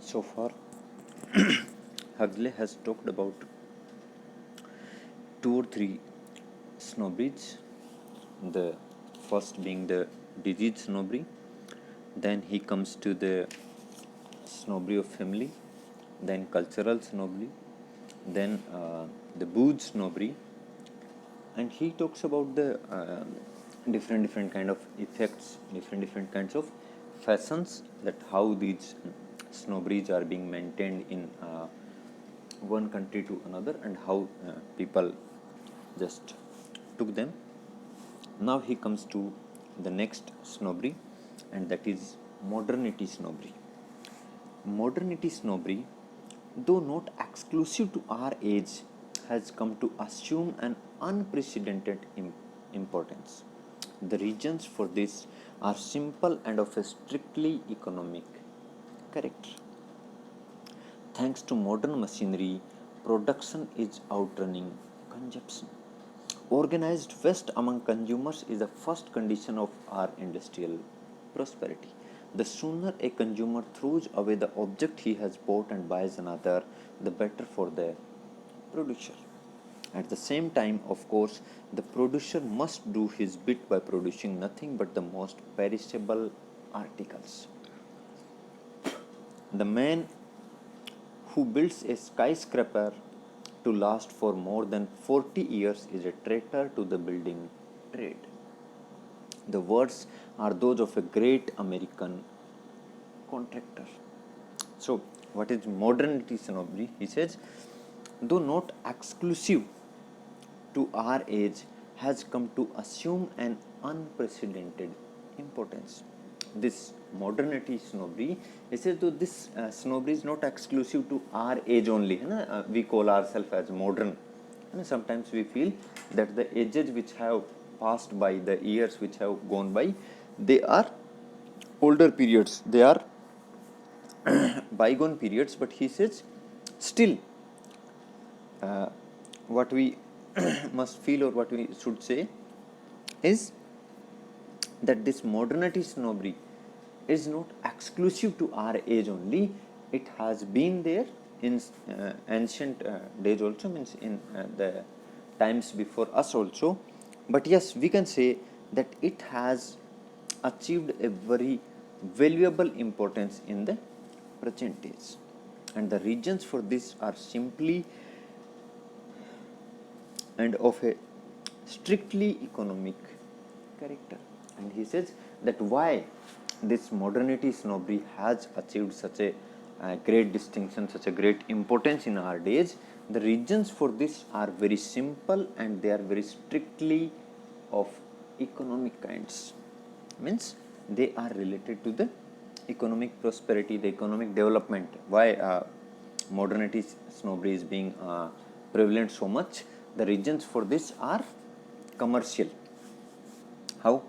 So far, Huxley has talked about two or three snobberies. The first being the disease snobbery, then he comes to the snobbery of family, then cultural snobbery, then the booze snobbery, and he talks about the different kind of effects, different kinds of fashions, that how these snobberies are being maintained in one country to another, and how people just took them. Now he comes to the next snobbery, and that is modernity snobbery. Modernity snobbery, though not exclusive to our age, has come to assume an unprecedented importance. The reasons for this are simple and of a strictly economic character. Thanks to modern machinery, production is outrunning consumption. Organized waste among consumers is the first condition of our industrial prosperity. The sooner a consumer throws away the object he has bought and buys another, the better for the producer. At the same time, of course, the producer must do his bit by producing nothing but the most perishable articles. The man who builds a skyscraper to last for more than 40 years is a traitor to the building trade. The words are those of a great American contractor. So, what is modernity snobbery? He says, though not exclusive to our age, has come to assume an unprecedented importance. This modernity snobbery, he says, though this snobbery is not exclusive to our age only. We call ourselves as modern. And sometimes we feel that the ages which have passed by, the years which have gone by, they are older periods, they are bygone periods. But he says, still, what we must feel, or what we should say, is that this modernity snobbery is not exclusive to our age only. It has been there in ancient days also, means in the times before us also. But yes, we can say that it has achieved a very valuable importance in the present days. And the reasons for this are simply and of a strictly economic character. And he says that why this modernity snobbery has achieved such a great distinction, such a great importance in our days. The reasons for this are very simple, and they are very strictly of economic kinds. Means they are related to the economic prosperity, the economic development. Why modernity snobbery is being prevalent so much? The reasons for this are commercial. How?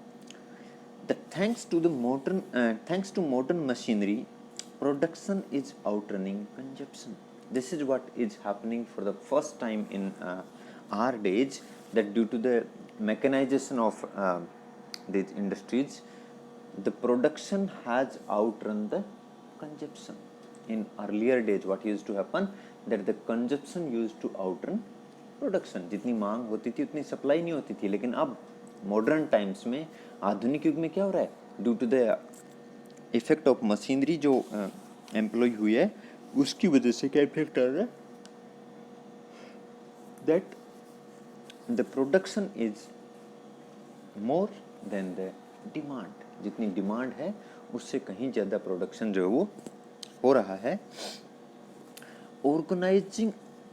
That thanks to modern machinery, production is outrunning consumption. This is what is happening for the first time in our days, that due to the mechanization of these industries, the production has outrun the consumption. In earlier days, what used to happen, that the consumption used to outrun production. जितनी मांग होती थी उतनी supply नहीं होती थी. लेकिन अब मॉडर्न टाइम्स में, आधुनिक युग में क्या हो रहा है, due to the effect of machinery जो एम्प्लॉय हुई है, उसकी वजह से क्या इफेक्ट आ रहा है, that the production is more than the demand. जितनी डिमांड है उससे कहीं ज़्यादा प्रोडक्शन जो है वो हो रहा है.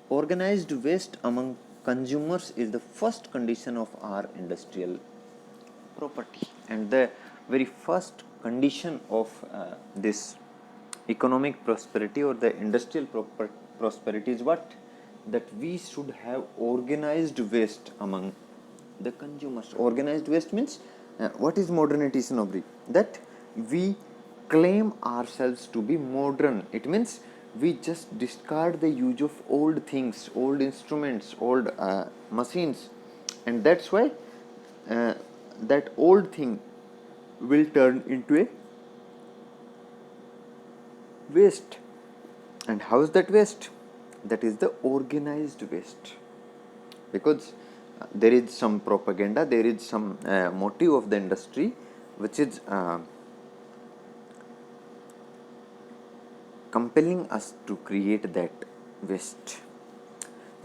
Organized waste among consumers is the first condition of our industrial property, and the very first condition of this economic prosperity or the industrial prosperity is what? That we should have organized waste among the consumers. Organized waste means what is modernity snobbery? That we claim ourselves to be modern. It means we just discard the use of old things, old instruments, old machines, and that's why that old thing will turn into a waste. And how is that waste? That is the organized waste. Because there is some propaganda, there is some motive of the industry which is compelling us to create that waste.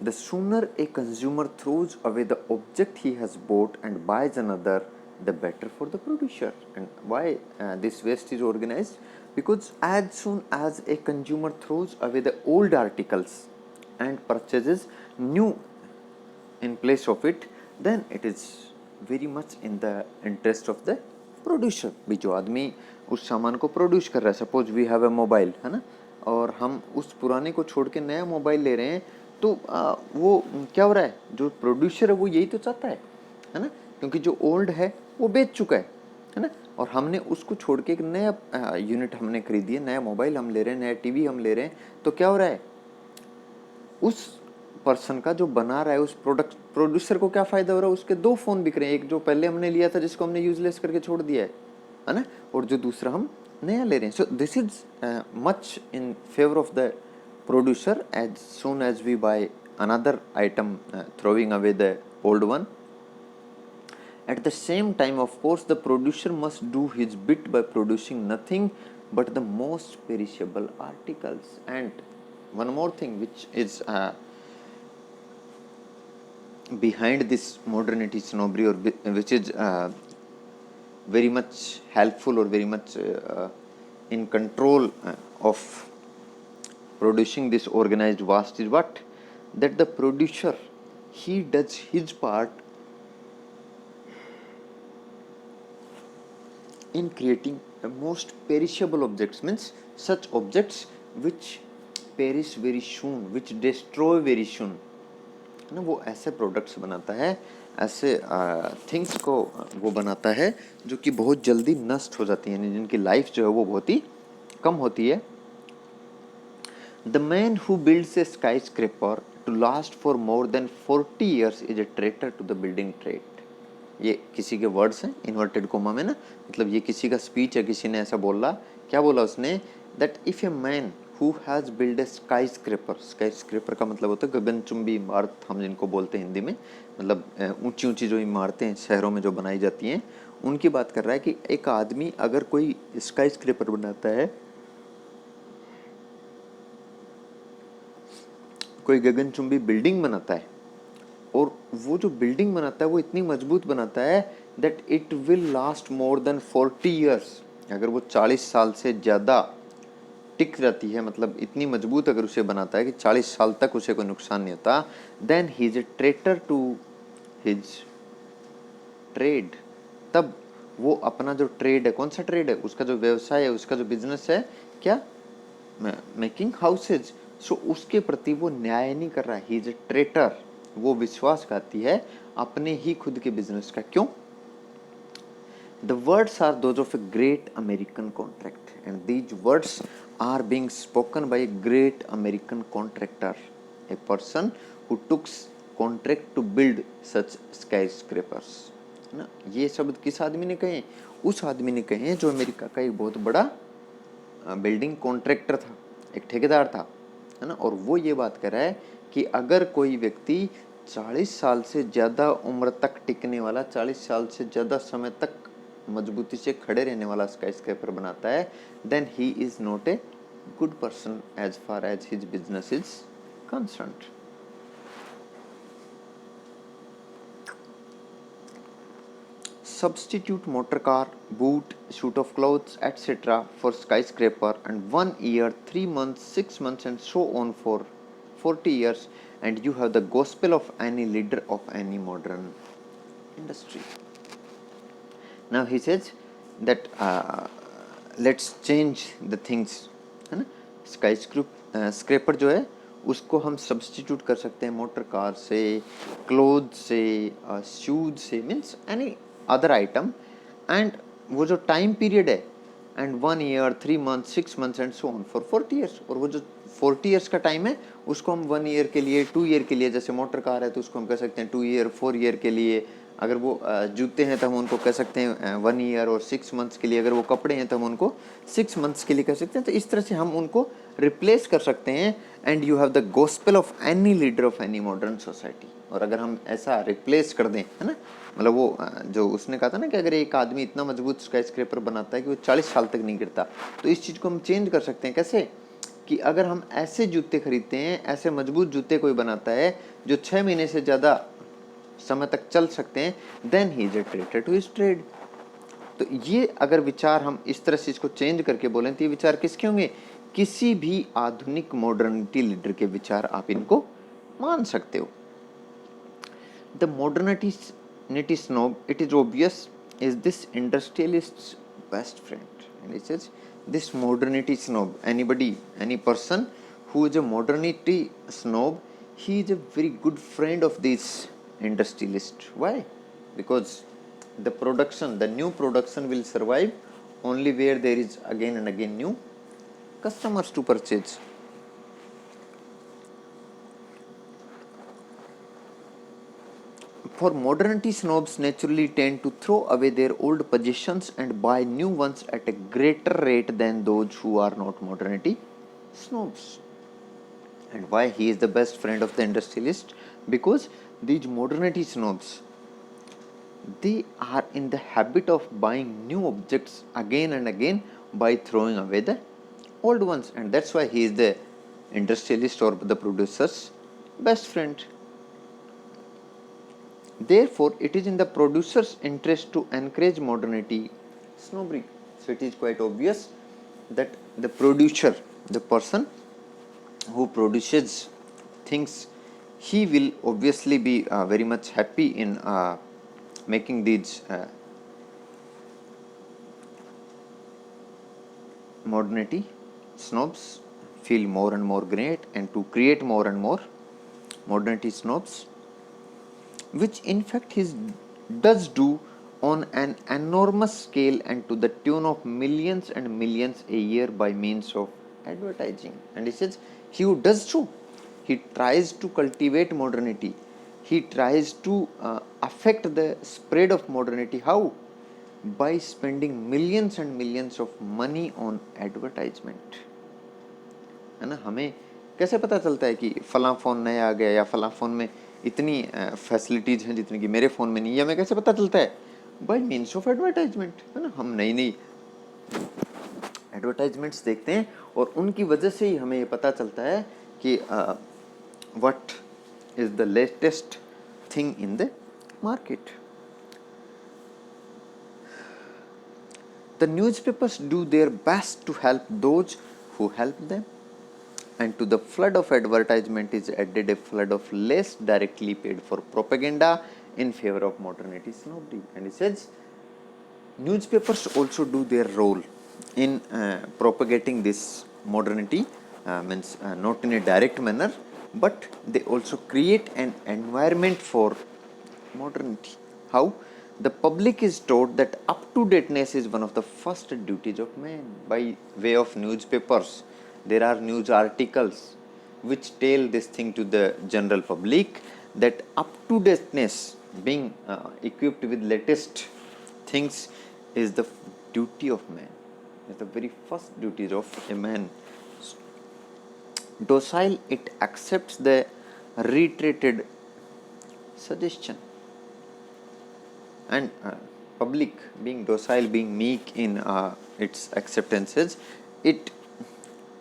The sooner a consumer throws away the object he has bought and buys another, the better for the producer. And why this waste is organized? Because as soon as a consumer throws away the old articles and purchases new in place of it, then it is very much in the interest of the producer. भी जो आदमी उस सामान को produce कर रहा है, suppose we have a mobile, है ना, और हम उस पुराने को छोड़ के नया मोबाइल ले रहे हैं, तो वो क्या हो रहा है, जो प्रोड्यूसर है वो यही तो चाहता है ना, क्योंकि जो ओल्ड है वो बेच चुका है ना, और हमने उसको छोड़ के एक नया यूनिट हमने खरीदी है, नया मोबाइल हम ले रहे हैं, नया टीवी हम ले रहे हैं, तो क्या हो रहा है, उस पर्सन का जो बना रहा है उस प्रोड्यूसर को क्या फायदा हो रहा है, उसके दो फोन बिक रहे हैं, एक जो पहले हमने लिया था जिसको हमने यूजलेस करके छोड़ दिया है ना, और जो दूसरा हम नया ले रहे हैं. So this is much in favour of the producer as soon as we buy another item, throwing away the old one. At the same time, of course, the producer must do his bit by producing nothing but the most perishable articles. And one more thing which is behind this modernity snobbery, or which is very much helpful or very much in control of producing this organized waste, is what? That the producer, he does his part in creating the most perishable objects, means such objects which perish very soon, which destroy very soon, ना, वो ऐसे products बनाता है, ऐसे things को वो बनाता है जो कि बहुत जल्दी नष्ट हो जाती हैं, जिनकी लाइफ जो है वो बहुत ही कम होती है. The man who builds a skyscraper to last for more than 40 years is a traitor to the building trade. ये किसी के वर्ड्स हैं इन्वर्टेड कोमा में ना, मतलब ये किसी का स्पीच है, किसी ने ऐसा बोला. क्या बोला उसने? That if a man who has built a skyscraper, skyscraper का मतलब होता है गगनचुंबी इमारत, हम जिनको बोलते हैं हिंदी में, मतलब ऊंची ऊंची जो इमारतें शहरों में जो बनाई जाती हैं, उनकी बात कर रहा है कि एक आदमी अगर कोई स्काईस्क्रेपर बनाता है, कोई गगनचुंबी बिल्डिंग बनाता है, और वो जो बिल्डिंग बनाता है वो इतनी मजबूत बनाता है that it will last more than 40 years. अगर वो 40 साल से ज़्यादा टिक रहती है, मतलब इतनी मजबूत अगर उसे बनाता है कि 40 साल तक उसे कोई नुकसान नहीं होता, then he is a traitor to his trade. तब वो अपना जो ट्रेड है, कौन सा ट्रेड है, उसका जो व्यवसाय है, उसका जो बिजनेस है, क्या, मेकिंग हाउसेज, सो उसके प्रति वो न्याय नहीं कर रहा है, ही इज ए ट्रेटर. वो विश्वासघाती है अपने ही खुद के बिजनेस का. क्यों? The words are those of a great American contract, and these words are being spoken by a great American contractor, a person who took contract to build such skyscrapers. ना, ये शब्द किस आदमी ने कहे? उस आदमी ने कहे जो अमेरिका का एक बहुत बड़ा बिल्डिंग कॉन्ट्रैक्टर था, एक ठेकेदार था, है ना, और वो ये बात कर रहा है कि अगर कोई व्यक्ति 40 साल से ज़्यादा उम्र तक टिकने वाला, 40 साल से ज़्यादा समय तक मजबूती से खड़े रहने वाला स्काईस्क्रेपर बनाता है, then he is not a good person as far as his business is concerned. Substitute motor car, boot, suit of clothes, etc. for skyscraper, and 1 year, 3 months, 6 months, and so on for 40 years, and you have the gospel of any leader of any modern industry. Now he says that let's change the things, है ना. स्काईस्क्रेपर जो है उसको हम substitute कर सकते हैं motor car से, क्लोथ से, शूज से, means any other item, and वो जो टाइम पीरियड है, and 1 year, 3 months, 6 months and so on for 40 years. और वो जो 40 years का टाइम है उसको हम 1 year के लिए, 2 year के लिए, जैसे मोटर कार है तो उसको हम कह सकते हैं 2 year, 4 year के लिए, अगर वो जूते हैं तो हम उनको कह सकते हैं 1 ईयर और 6 मंथ्स के लिए, अगर वो कपड़े हैं तो हम उनको 6 मंथ्स के लिए कह सकते हैं। तो इस तरह से हम उनको रिप्लेस कर सकते हैं। And you have the gospel of any leader of any modern society. और अगर हम ऐसा रिप्लेस कर दें, है ना, मतलब वो जो उसने कहा था ना कि अगर एक आदमी इतना मजबूत स्काई स्क्रैपर बनाता है कि वो 40 साल तक नहीं गिरता, तो इस चीज़ को हम चेंज कर सकते हैं। कैसे कि अगर हम ऐसे जूते खरीदते हैं, ऐसे मजबूत जूते कोई बनाता है जो 6 महीने से ज़्यादा समय तक चल सकते हैं, then he is a traitor to his trade. तो ये अगर विचार हम इस तरह से इसको चेंज करके बोलें तो ये विचार किसके होंगे? किसी भी आधुनिक मॉडर्निटी लीडर के विचार आप इनको मान सकते हो। The modernity snob, it is obvious, is this industrialist's best friend. And it says this modernity snob, any person who is a modernity snob, he is a very good friend of this industrialist. Why? Because the new production will survive only where there is again and again new customers to purchase. For modernity snobs naturally tend to throw away their old possessions and buy new ones at a greater rate than those who are not modernity snobs. And why he is the best friend of the industrialist? Because these modernity snobs, they are in the habit of buying new objects again and again by throwing away the old ones, and that's why he is the industrialist or the producer's best friend. Therefore, it is in the producer's interest to encourage modernity snobbery. So, it is quite obvious that the producer, the person who produces things, he will obviously be very much happy in making these modernity snobs feel more and more great, and to create more and more modernity snobs, which in fact he does do on an enormous scale and to the tune of millions and millions a year by means of advertising. And he says he who does so, he tries to cultivate modernity, he tries to affect the spread of modernity. How? By spending millions and millions of money on advertisement. है ना, हमें कैसे पता चलता है कि फला phone नया आ गया या फला फ़ोन में इतनी फैसिलिटीज़ हैं जितनी कि मेरे फ़ोन में नहीं है? हमें कैसे पता चलता है? बाय मीन्स ऑफ एडवर्टाइजमेंट, है ना। हम नई नई एडवर्टाइजमेंट्स देखते हैं और उनकी वजह से ही हमें ये पता चलता है कि what is the latest thing in the market. The newspapers do their best to help those who help them, and to the flood of advertisement is added a flood of less directly paid for propaganda in favor of modernity snobbery. And he says newspapers also do their role in propagating this modernity, means not in a direct manner, but they also create an environment for modernity. How? The public is taught that up-to-dateness is one of the first duties of man. By way of newspapers, there are news articles which tell this thing to the general public, that up-to-dateness, being equipped with latest things, is the duty of man. It's the very first duties of a man. Docile, it accepts the reiterated suggestion. And public, being docile, being meek in its acceptances, it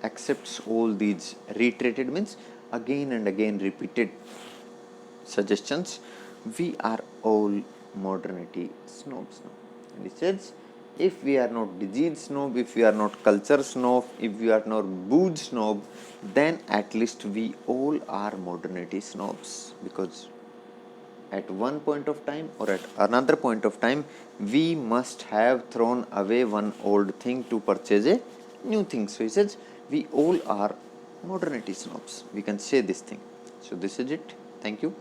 accepts all these reiterated, means again and again repeated suggestions. We are all modernity snobs now. And he says, if we are not disease snob, if we are not culture snob, if we are not booze snob, then at least we all are modernity snobs, because at one point of time or at another point of time, we must have thrown away one old thing to purchase a new thing. So he says we all are modernity snobs. We can say this thing. So this is it. Thank you.